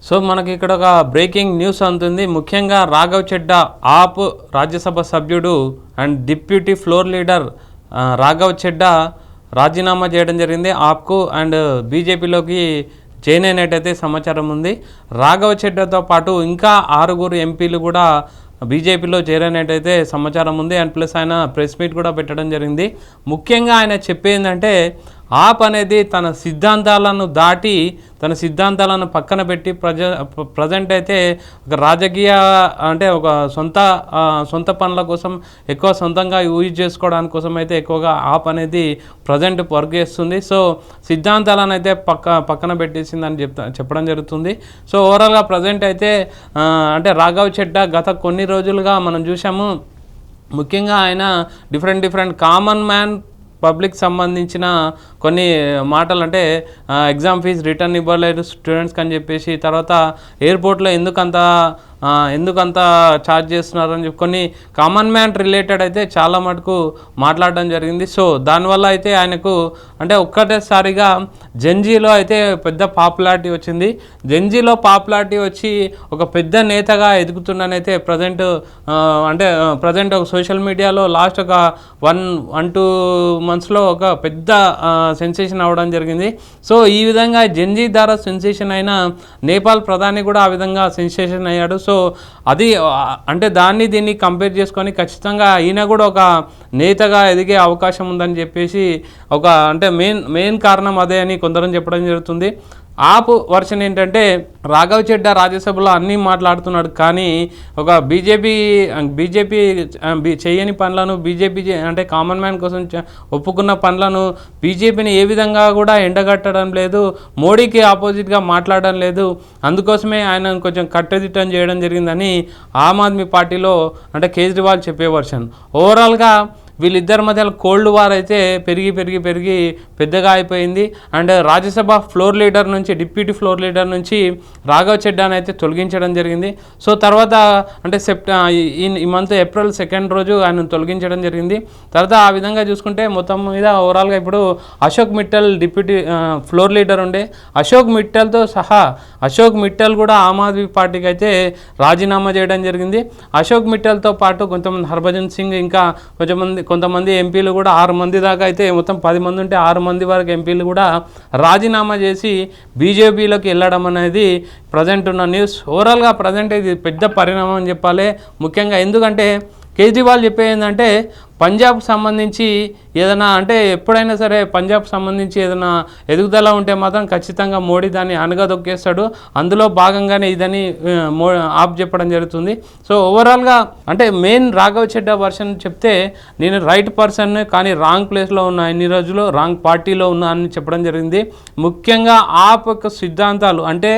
So మనకి ఇక్కడ ఒక బ్రేకింగ్ న్యూస్ అందుతుంది. ముఖ్యంగా రాఘవ్ చెడ్డా ఆప్ రాజ్యసభ సభ్యుడు and deputy floor leader Raghav చెడ్డా రాజీనామా చేయడం జరిగింది ఆప్కు అండ్ బీజేపీలోకి జాయిన్ అయినట్టయితే సమాచారం ఉంది. రాఘవ్ చెడ్డాతో పాటు ఇంకా 6 ఎంపీలు కూడా బీజేపీలో చేరినట్టయితే సమాచారం ఉంది. అండ్ ప్లస్ ఆయన ప్రెస్ మీట్ కూడా పెట్టడం జరిగింది. ముఖ్యంగా ఆయన చెప్పేందంటే ఆప్ అనేది తన సిద్ధాంతాలను దాటి తన సిద్ధాంతాలను పక్కన పెట్టి ప్రజెంట్ అయితే ఒక రాజకీయ అంటే ఒక సొంత పనుల కోసం ఎక్కువ సొంతంగా యూజ్ చేసుకోవడానికి కోసం అయితే ఎక్కువగా ఆప్ అనేది ప్రజెంట్ వర్క్ చేస్తుంది. సో సిద్ధాంతాలను అయితే పక్కన పెట్టేసిందని చెప్పడం జరుగుతుంది. సో ఓవరాల్గా ప్రజెంట్ అయితే అంటే రాఘవ్ చెడ్డా గత కొన్ని రోజులుగా మనం చూసాము. ముఖ్యంగా ఆయన డిఫరెంట్ కామన్ మ్యాన్ పబ్లిక్ సంబంధించిన కొన్ని మాటలు అంటే ఎగ్జామ్ ఫీజు రిటర్న్ ఇవ్వలేదు స్టూడెంట్స్కి అని చెప్పేసి, తర్వాత ఎయిర్పోర్ట్లో ఎందుకంత ఛార్జ్ చేస్తున్నారని చెప్పి కొన్ని కామన్ మ్యాన్ రిలేటెడ్ అయితే చాలా మటుకు మాట్లాడడం జరిగింది. సో దానివల్ల అయితే ఆయనకు అంటే ఒక్కటేసారిగా జెన్జీలో అయితే పెద్ద పాపులారిటీ వచ్చింది. జెన్జీలో పాపులారిటీ వచ్చి ఒక పెద్ద నేతగా ఎదుగుతున్నానైతే ప్రజెంట్ ఒక సోషల్ మీడియాలో లాస్ట్ ఒక 1-2 మంత్స్లో ఒక పెద్ద సెన్సేషన్ అవ్వడం జరిగింది. సో ఈ విధంగా జెన్జీ ద్వారా సెన్సేషన్ అయిన నేపాల్ ప్రధాని కూడా ఆ విధంగా సెన్సేషన్ అయ్యాడు. సో అది అంటే దీన్ని కంపేర్ చేసుకొని ఖచ్చితంగా ఈయన కూడా ఒక నేతగా ఎదిగే అవకాశం ఉందని చెప్పేసి అంటే మెయిన్ కారణం అదే అని కొందరు చెప్పడం జరుగుతుంది. ఆప్ వర్షన్ ఏంటంటే రాఘవ్ చెడ్డా రాజ్యసభలో అన్నీ మాట్లాడుతున్నాడు, కానీ ఒక బీజేపీ చేయని పనులను బీజేపీ అంటే కామన్ మ్యాన్ కోసం ఒప్పుకున్న పనులను బీజేపీని ఏ విధంగా కూడా ఎండగట్టడం లేదు, మోడీకి ఆపోజిట్గా మాట్లాడడం లేదు. అందుకోసమే ఆయన కొంచెం కట్టదిట్టం చేయడం జరిగిందని ఆమ్ ఆద్మీ పార్టీలో అంటే కేజ్రీవాల్ చెప్పే వర్షన్. ఓవరాల్గా వీళ్ళిద్దరి మధ్య కోల్డ్ వార్ అయితే పెరిగి పెద్దగా అయిపోయింది. అండ్ రాజ్యసభ ఫ్లోర్ లీడర్ నుంచి డిప్యూటీ ఫ్లోర్ లీడర్ నుంచి రాఘవ్ చెడ్డాని అయితే తొలగించడం జరిగింది. సో తర్వాత అంటే ఈ మంత్ ఏప్రిల్ 2 రోజు ఆయన తొలగించడం జరిగింది. తర్వాత ఆ విధంగా చూసుకుంటే మొత్తం మీద ఓవరాల్గా ఇప్పుడు Ashok Mittal deputy floor leader ఉండే అశోక్ మిట్టల్ కూడా ఆమ్ ఆద్మీ పార్టీకి అయితే రాజీనామా చేయడం జరిగింది. అశోక్ మిట్టల్తో పాటు కొంతమంది హర్భజన్ సింగ్ ఇంకా కొంతమంది ఎంపీలు కూడా 6 మంది దాకా అయితే మొత్తం 10 మంది ఉంటే 6 మంది వరకు ఎంపీలు కూడా రాజీనామా చేసి బీజేపీలోకి వెళ్ళడం అనేది ప్రజెంట్ ఉన్న న్యూస్. ఓవరాల్గా ప్రజెంట్ ఇది పెద్ద పరిణామం అని చెప్పాలి. ముఖ్యంగా ఎందుకంటే కేజ్రీవాల్ చెప్పేది ఏంటంటే పంజాబ్కి సంబంధించి ఏదైనా అంటే ఎప్పుడైనా సరే పంజాబ్కి సంబంధించి ఏదైనా ఎదుగుదల ఉంటే మాత్రం ఖచ్చితంగా మోడీ దాన్ని అనగదొక్కేస్తాడు. అందులో భాగంగానే ఇదని ఆప్ చెప్పడం జరుగుతుంది. సో ఓవరాల్గా అంటే మెయిన్ రాఘవ్ చెడ్డా వర్షన్ చెప్తే నేను రైట్ పర్సన్ కానీ రాంగ్ ప్లేస్లో ఉన్నా, ఇన్ని రోజులు రాంగ్ పార్టీలో ఉన్నా అని చెప్పడం జరిగింది. ముఖ్యంగా ఆప్ యొక్క సిద్ధాంతాలు అంటే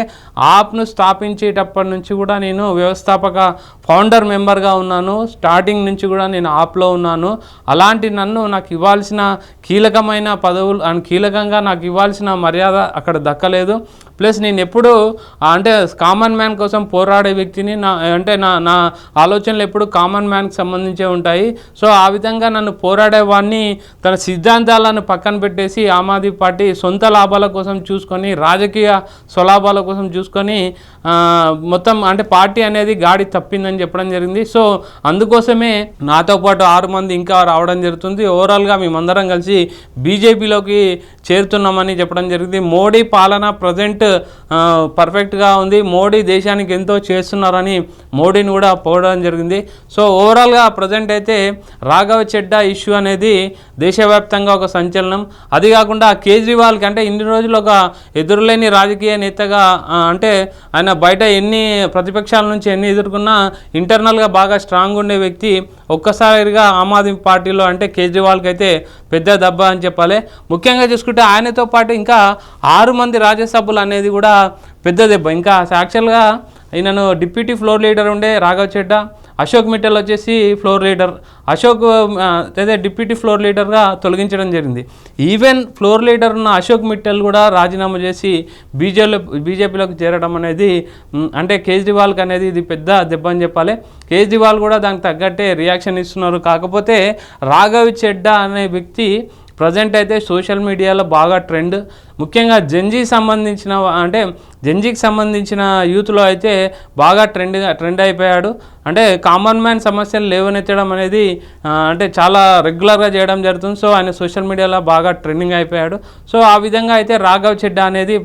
ఆప్ను స్థాపించేటప్పటి నుంచి కూడా నేను వ్యవస్థాపక ఫౌండర్ మెంబర్గా ఉన్నాను, స్టార్టింగ్ నుంచి కూడా నేను ఆప్లో ఉన్నాను. అలాంటి నాకు ఇవ్వాల్సిన కీలకమైన పదవులు అండ్ కీలకంగా నాకు ఇవ్వాల్సిన మర్యాద అక్కడ దక్కలేదు. ప్లస్ నేను ఎప్పుడు అంటే కామన్ మ్యాన్ కోసం పోరాడే వ్యక్తిని, నా ఆలోచనలు ఎప్పుడు కామన్ మ్యాన్కి సంబంధించే ఉంటాయి. సో ఆ విధంగా నన్ను పోరాడేవాడిని తన సిద్ధాంతాలను పక్కన పెట్టేసి ఆమ్ ఆద్మీ పార్టీ సొంత లాభాల కోసం చూసుకొని, రాజకీయ స్వలాభాల కోసం చూసుకొని మొత్తం అంటే పార్టీ అనేది గాడి తప్పిందని చెప్పడం జరిగింది. సో అందుకోసమే నాతో పాటు 6 మంది ఇంకా రావడం జరుగుతుంది. ఓవరాల్గా మేమందరం కలిసి బీజేపీలోకి చేరుతున్నామని చెప్పడం జరిగింది. మోడీ పాలన ప్రజెంట్ పర్ఫెక్ట్గా ఉంది, మోడీ దేశానికి ఎంతో చేస్తున్నారని మోడీని కూడా పోవడం జరిగింది. సో ఓవరాల్గా ప్రజెంట్ అయితే రాఘవ్ చెడ్డా ఇష్యూ అనేది దేశవ్యాప్తంగా ఒక సంచలనం. అది కాకుండా కేజ్రీవాల్కి అంటే ఇన్ని రోజులు ఒక ఎదురులేని రాజకీయ నేతగా అంటే ఆయన బయట ఎన్ని ప్రతిపక్షాల నుంచి ఎన్ని ఎదుర్కొన్నా ఇంటర్నల్గా బాగా స్ట్రాంగ్ ఉండే వ్యక్తి ఒక్కసారిగా ఆమ్ ఆద్మీ పార్టీలో అంటే కేజ్రీవాల్కి అయితే పెద్ద దెబ్బ అని చెప్పాలి. ముఖ్యంగా చూసుకుంటే ఆయనతో పాటు ఇంకా 6 మంది రాజ్యసభలు అనేది కూడా పెద్ద దెబ్బ. ఇంకా యాక్చువల్గా ఈయనను డిప్యూటీ ఫ్లోర్ లీడర్ ఉండే రాఘవ్ చెడ్డా, అశోక్ మిట్టల్ వచ్చేసి ఫ్లోర్ లీడర్, అదే డిప్యూటీ ఫ్లోర్ లీడర్గా తొలగించడం జరిగింది. ఈవెన్ ఫ్లోర్ లీడర్ ఉన్న అశోక్ మిట్టల్ కూడా రాజీనామా చేసి బీజేపీలోకి చేరడం అనేది అంటే కేజ్రీవాల్కి అనేది ఇది పెద్ద దెబ్బ అని చెప్పాలి. కేజ్రీవాల్ కూడా దానికి తగ్గట్టే రియాక్షన్ ఇస్తున్నారు. కాకపోతే రాఘవ్ చెడ్డా అనే వ్యక్తి ప్రజెంట్ అయితే సోషల్ మీడియాలో బాగా ట్రెండ్. ముఖ్యంగా జెన్జీ సంబంధించిన అంటే జెన్జీకి సంబంధించిన యూత్లో అయితే బాగా ట్రెండ్ అయిపోయాడు. అంటే కామన్ మ్యాన్ సమస్యలు లేవనెత్తడం అనేది అంటే చాలా రెగ్యులర్గా చేయడం జరుగుతుంది. సో ఆయన సోషల్ మీడియాలో బాగా ట్రెండింగ్ అయిపోయాడు. సో ఆ విధంగా అయితే రాఘవ్ చెడ్డా అనేది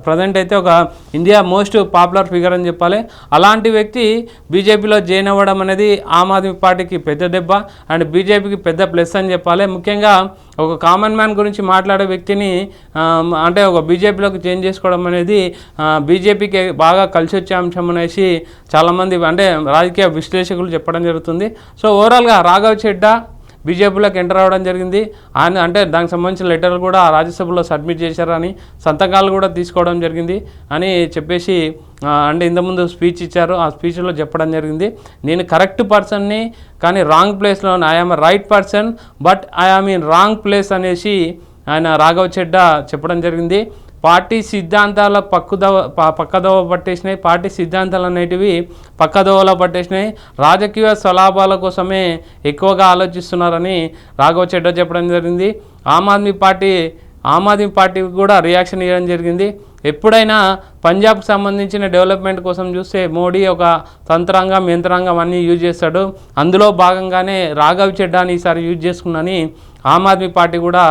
ప్రజెంట్ అయితే ఒక ఇండియా మోస్ట్ పాపులర్ ఫిగర్ అని చెప్పాలి. అలాంటి వ్యక్తి బీజేపీలో జాయిన్ అవ్వడం అనేది ఆమ్ ఆద్మీ పార్టీకి పెద్ద దెబ్బ అండ్ బీజేపీకి పెద్ద ప్లస్ అని చెప్పాలి. ముఖ్యంగా ఒక కామన్ మ్యాన్ గురించి మాట్లాడే వ్యక్తిని అంటే ఒక బీజేపీలోకి చేంజ్ చేసుకోవడం అనేది బీజేపీకి బాగా కలిసి వచ్చే అంశం అనేసి చాలామంది అంటే రాజకీయ విశ్లేషకులు చెప్పడం జరుగుతుంది. సో ఓవరాల్గా రాఘవ్ చెడ్డా బీజేపీలోకి ఎంటర్ అవ్వడం జరిగింది. ఆయన అంటే దానికి సంబంధించిన లెటర్లు కూడా రాజ్యసభలో సబ్మిట్ చేశారని, సంతకాలు కూడా తీసుకోవడం జరిగింది అని చెప్పేసి అంటే ఇంతకుముందు స్పీచ్ ఇచ్చారు. ఆ స్పీచ్లో చెప్పడం జరిగింది, నేను కరెక్ట్ పర్సన్ని కానీ రాంగ్ ప్లేస్లో I am right person but I am in wrong place అనేసి ఆయన రాఘవ్ చెడ్డా చెప్పడం జరిగింది. పార్టీ సిద్ధాంతాల పక్కదోవ పట్టేసినాయి, పార్టీ సిద్ధాంతాలు అనేటివి పక్కదోవలో పట్టేసినాయి, రాజకీయ స్వలాభాల కోసమే ఎక్కువగా ఆలోచిస్తున్నారని రాఘవ్ చెడ్డా చెప్పడం జరిగింది. ఆమ్ ఆద్మీ పార్టీకి కూడా రియాక్షన్ ఇవ్వడం జరిగింది. ఎప్పుడైనా పంజాబ్కి సంబంధించిన డెవలప్మెంట్ కోసం చూస్తే మోడీ ఒక తంత్రాంగం యంత్రాంగం అన్నీ యూజ్ చేస్తాడు. అందులో భాగంగానే రాఘవ్ చెడ్డాని ఈసారి యూజ్ చేసుకున్నాని ఆమ్ ఆద్మీ పార్టీ కూడా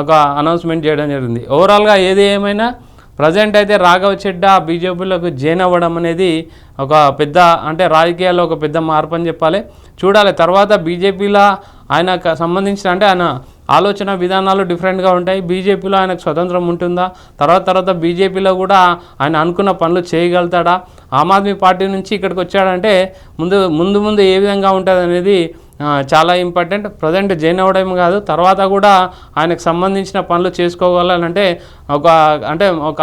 ఒక అనౌన్స్మెంట్ చేయడం జరిగింది. ఓవరాల్గా ఏది ఏమైనా ప్రజెంట్ అయితే రాఘవ్ చెడ్డా బీజేపీలోకి జాయిన్ అవ్వడం అనేది ఒక పెద్ద అంటే రాజకీయాల్లో ఒక పెద్ద మార్పు అని చెప్పాలి. చూడాలి తర్వాత బీజేపీలో ఆయనకు సంబంధించిన అంటే ఆయన ఆలోచన విధానాలు డిఫరెంట్గా ఉంటాయి. బీజేపీలో ఆయనకు స్వతంత్రం ఉంటుందా, తర్వాత బీజేపీలో కూడా ఆయన అనుకున్న పనులు చేయగలుగుతాడా, ఆమ్ ఆద్మీ పార్టీ నుంచి ఇక్కడికి వచ్చాడంటే ముందు ఏ విధంగా ఉంటుంది అనేది చాలా ఇంపార్టెంట్. ప్రజెంట్ జాయిన్ అవ్వడం కాదు, తర్వాత కూడా ఆయనకు సంబంధించిన పనులు చేసుకోగలంటే ఒక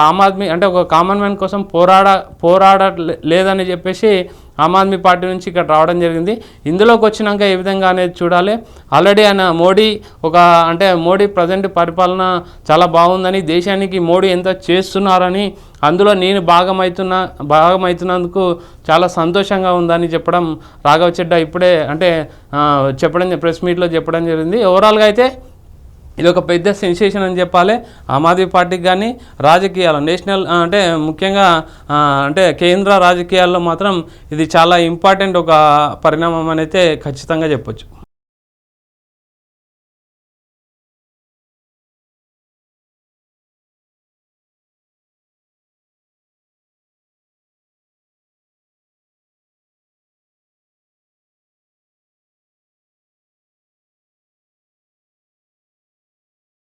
ఆమ్ ఆద్మీ అంటే ఒక కామన్ మ్యాన్ కోసం లేదని చెప్పేసి ఆమ్ ఆద్మీ పార్టీ నుంచి ఇక్కడ రావడం జరిగింది. ఇందులోకి వచ్చినాక ఏ విధంగా అనేది చూడాలి. ఆల్రెడీ ఆయన మోడీ ప్రజెంట్ పరిపాలన చాలా బాగుందని, దేశానికి మోడీ ఎంత చేస్తున్నారని, అందులో నేను భాగమవుతున్నందుకు చాలా సంతోషంగా ఉందని చెప్పడం రాఘవ్ చెడ్డా ఇప్పుడే ప్రెస్ మీట్లో చెప్పడం జరిగింది. ఓవరాల్గా అయితే ఇది ఒక పెద్ద సెన్సేషన్ అని చెప్పాలి ఆమ్ ఆద్మీ పార్టీకి కానీ రాజకీయాలు నేషనల్ ముఖ్యంగా కేంద్ర రాజకీయాల్లో మాత్రం ఇది చాలా ఇంపార్టెంట్ ఒక పరిణామం అని అయితే ఖచ్చితంగా చెప్పొచ్చు.